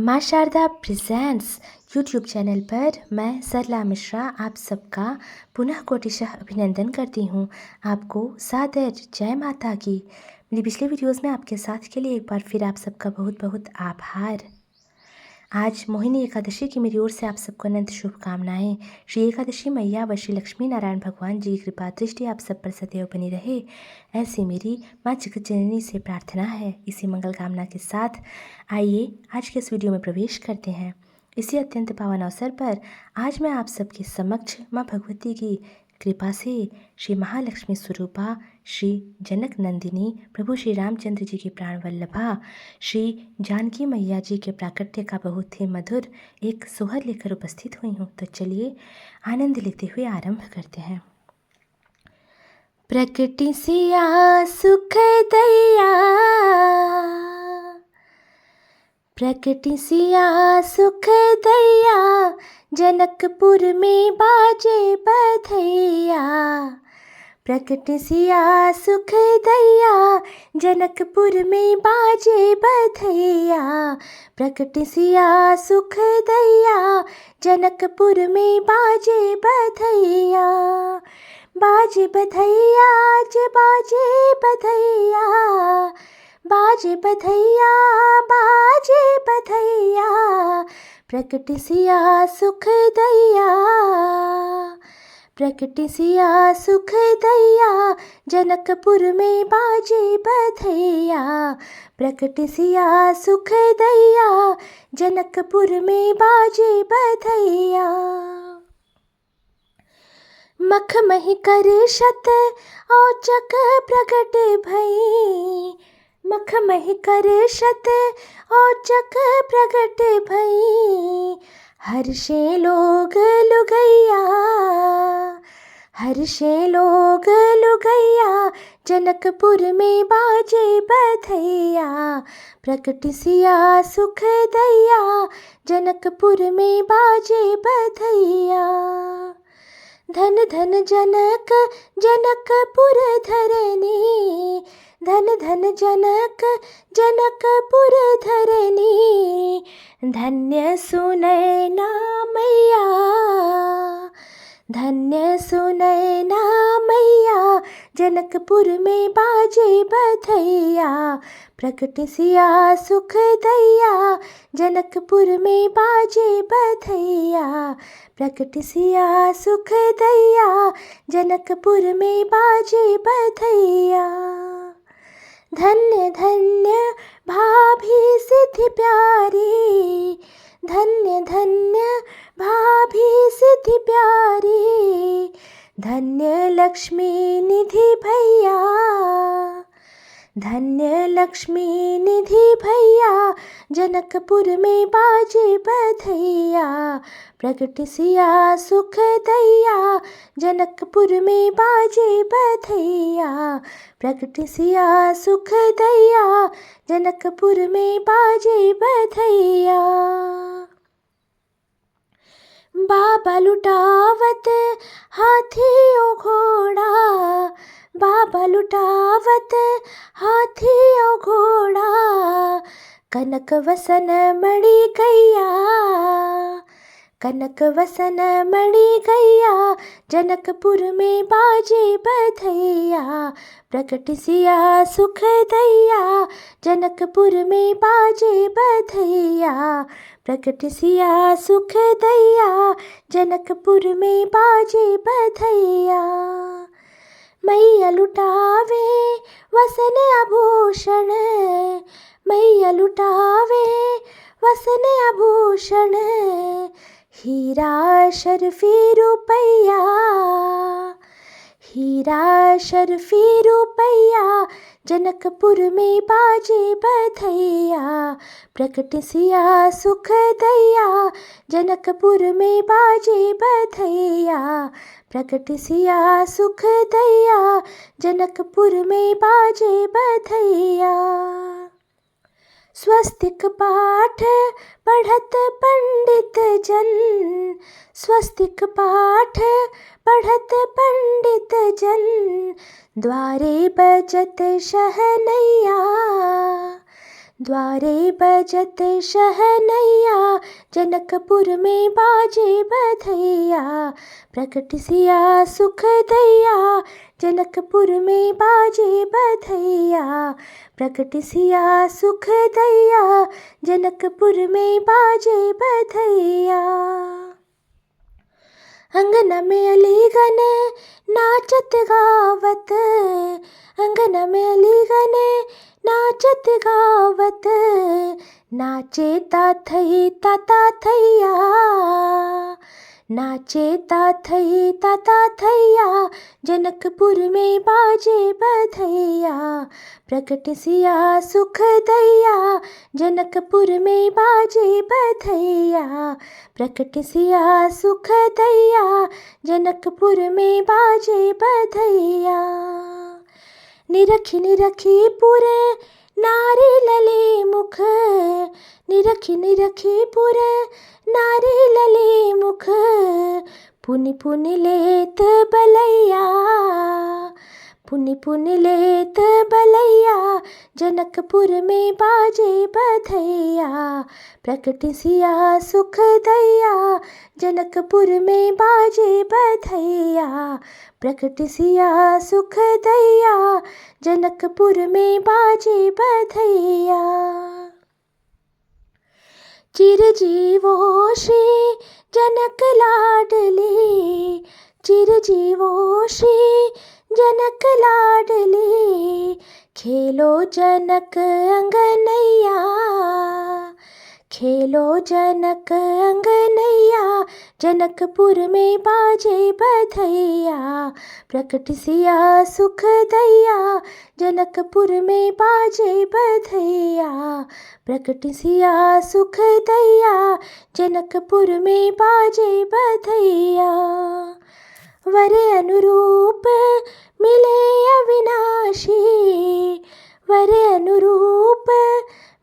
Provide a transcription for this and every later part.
माँ Sharda presents YouTube channel पर मैं सरला मिश्रा आप सबका पुनः कोटिशः अभिनंदन करती हूँ। आपको सादर जय माता की। मेरी पिछली वीडियोस में आपके साथ के लिए एक बार फिर आप सबका बहुत बहुत आभार। आज मोहिनी एकादशी की मेरी ओर से आप सबको अनंत शुभकामनाएं। श्री एकादशी मैया व श्री लक्ष्मी नारायण भगवान जी की कृपा दृष्टि आप सब पर सदैव बनी रहे, ऐसी मेरी माँ जगत जननी से प्रार्थना है। इसी मंगल कामना के साथ आइए आज के इस वीडियो में प्रवेश करते हैं। इसी अत्यंत पावन अवसर पर आज मैं आप सबके समक्ष माँ भगवती की कृपा से श्री महालक्ष्मी स्वरूपा श्री जनक नंदिनी प्रभु श्री रामचंद्र जी की प्राण वल्लभा श्री जानकी मैया जी के प्राकट्य का बहुत ही मधुर एक सोहर लेकर उपस्थित हुई हूँ। तो चलिए आनंद लेते हुए आरंभ करते हैं। प्रकटी सिया सुख दैया, प्रकटी सिया सुख दैया, जनकपुर में बाजे बधैया। प्रकट सिया सुख दैया, जनकपुर में बाजे बधैया। प्रकट सिया सुख दैया, जनकपुर में बाजे बधैया। बाजे बधैया जे बाजे बधैया, बाजे बधैया बाजे बधैया। प्रकट सिया सुख दैया, प्रकट सिया सुख दैया, जनकपुर में बाजे बधैया। प्रकट सिया सुख दैया, जनकपुर में बाजे बधैया। मखमही कर शत औचक प्रकट भई, मखमही कर शत औचक प्रकट भई। हर्षे लोग लुगैया, हर्षे लोग लुगैया, जनकपुर में बाजे बधैया। प्रकट सिया सुख दैया, जनकपुर में बाजे बधैया। धन धन जनक जनकपुर धरनी, धन धन जनक जनकपुर धरनी। धन्य सुनैना मैया, धन्य सुनैना मैया, जनकपुर में बाजे बधैया। प्रकट सिया सुख दैया, जनकपुर में बाजे बधैया। प्रकट सिया सुख दैया, जनकपुर में बाजे बधैया। धन्य धन्य भाभी सिद्धि प्यारी, धन्य धन्य भाभी सिद्धि प्यारी। धन्य लक्ष्मी निधि भैया, धन्य लक्ष्मी निधि भैया, जनकपुर में बाजे बधैया। प्रकट सिया सुख दैया, जनकपुर में बाजे बधैया। प्रकट सिया सुख दैया, जनकपुर में बाजे बधैया। बाबा लुटावत हाथी ओ घोड़ा, बाबा लुटावत हाथी ओ घोड़ा। कनक वसन मणि गैया, कनक वसन मणि गैया, जनकपुर में बाजे बधैया। प्रकट सिया सुख दैया, जनकपुर में बाजे बधैया। प्रकट सिया सुख दैया, जनकपुर में बाजे बधैया। मैया लुटावे वसन आभूषण, मैया लुटावे वसन आभूषण। हीरा शर्फी रुपैया, हीरा शर्फी रुपैया, जनकपुर में बाजे बधैया। प्रकट सिया सुख दैया, जनकपुर में बाजे बधैया। प्रकट सिया सुख दैया, जनकपुर में बाजे बधैया। स्वस्तिक पाठ पढ़त पंडित जन, स्वस्तिक पाठ पढ़त पंडित जन। द्वारे बजत शहनैया, द्वारे बजत शहनैया, जनकपुर में बाजे बधैया। प्रकट सिया सुख दैया, जनकपुर में बाजे बधैया। प्रकट सिया सुख दैया, जनकपुर में बाजे बधैया। अंगना में अलीगन नाचत गावत, अंगना में अलीगन नाचत गावत। नाचे ताथई ताता थैया, नाचे ताथई ताता थैया। जनकपुर में बाजे बधैया। प्रकट सिया सुख दैया, जनकपुर में बाजे बधैया। प्रकट सिया सुख दैया, जनकपुर में बाजे बधैया। निरखी निरखी पुरे नारी लले मुख, निरखी निरखी पुरे नारी लले मुख। पुनि पुनि लेत बलैया, पुनि पुनि लेत बलैया। जनकपुर में बाजे बधैया। प्रकट सिया सुख दैया, जनकपुर में बाजे बधैया। प्रकट सिया सुख दैया, जनकपुर में बाजे बधैया। चिरजीवो श्री जनक लाडली, चिरजीवो श्री जनक लाडली। खेलो जनक अंगनैया, खेलो जनक अंगनैया। जनकपुर में बाजे बधैया। प्रकट सिया सुख दैया, जनकपुर में बाजे बधैया। प्रकट सिया सुख दैया, जनकपुर में बाजे बधैया। वर अनुरूप मिले अविनाशी, वर अनुरूप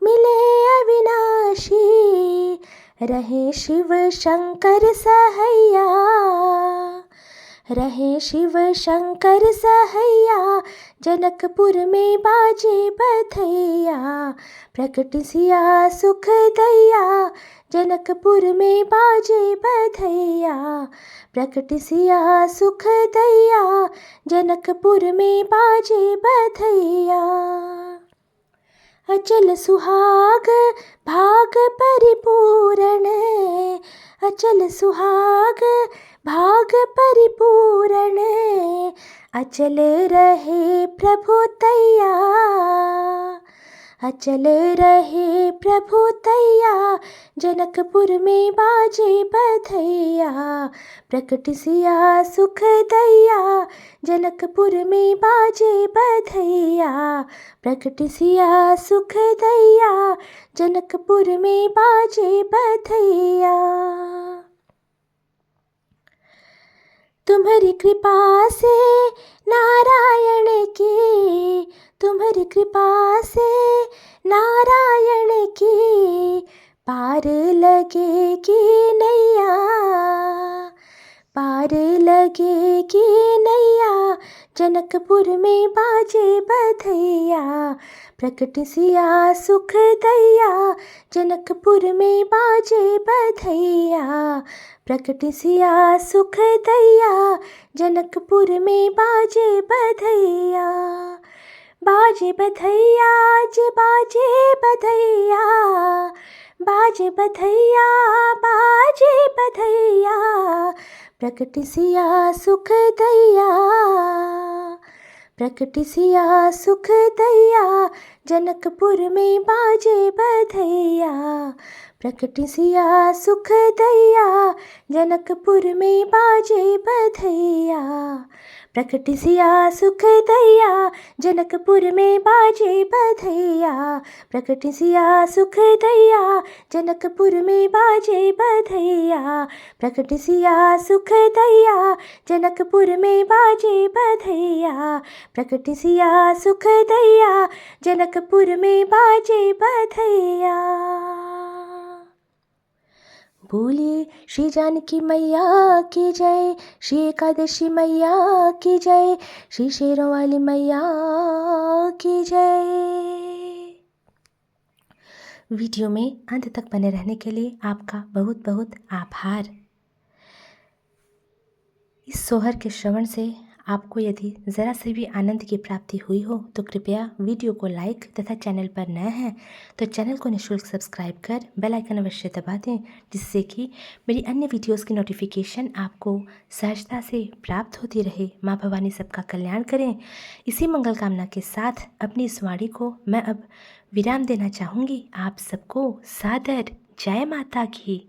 मिले अविनाशी। रहे शिव शंकर सहैया, रहे शिव शंकर सहैया। जनकपुर में बाजे बधैया। प्रकट सिया सुख दैया, जनकपुर में बाजे बधैया। प्रकट सिया सुख दैया, जनकपुर में बाजे बधैया। अचल सुहाग भाग परिपूरण, अचल सुहाग भाग परिपूरण। अचल रहे प्रभु तैया, अचल रहे प्रभु तैया। जनकपुर में बाजे बधैया। प्रकट सिया सुख दैया, जनकपुर में बाजे बधैया। प्रकट सिया सुख दैया, जनकपुर में बाजे बधैया। तुम्हारी कृपा से नारायण की, तुम्हारी कृपा से नारायण की। पार लगेगी नैया, पार लगेगी नैया। जनकपुर में बाजे बधैया। प्रकट सिया सुख दैया, जनकपुर में बाजे बधैया। प्रकट सिया सुख दैया, जनकपुर में बाजे बधैया। बाजे बधैया जे बाजे बधैया, बाजे बधैया बाजे बधैया। प्रकट सिया सुख दैया, प्रकट सिया सुख दैया। जनकपुर में बाजे बधैया। प्रकट सिया सुख दैया, जनकपुर में बाजे बधैया। प्रकट सिया सुख दैया, जनकपुर में बाजे बधैया। प्रकट सिया सुख दैया, जनकपुर में बाजे बधैया। प्रकट सिया सुख दैया, जनकपुर में बाजे बधैया। प्रकट सिया सुख दैया, जनकपुर में बाजे बधैया। बोलिए श्री जानकी मैया की जय, श्री एकादशी मैया की जय, श्री शेरों वाली मैया की जय। वीडियो में अंत तक बने रहने के लिए आपका बहुत बहुत आभार। इस सोहर के श्रवण से आपको यदि ज़रा से भी आनंद की प्राप्ति हुई हो तो कृपया वीडियो को लाइक तथा चैनल पर नए हैं तो चैनल को निःशुल्क सब्सक्राइब कर बेल आइकन अवश्य दबा दें, जिससे कि मेरी अन्य वीडियोस की नोटिफिकेशन आपको सहजता से प्राप्त होती रहे। माँ भवानी सबका कल्याण करें। इसी मंगल कामना के साथ अपनी इस वाणी को मैं अब विराम देना चाहूँगी। आप सबको सादर जय माता की।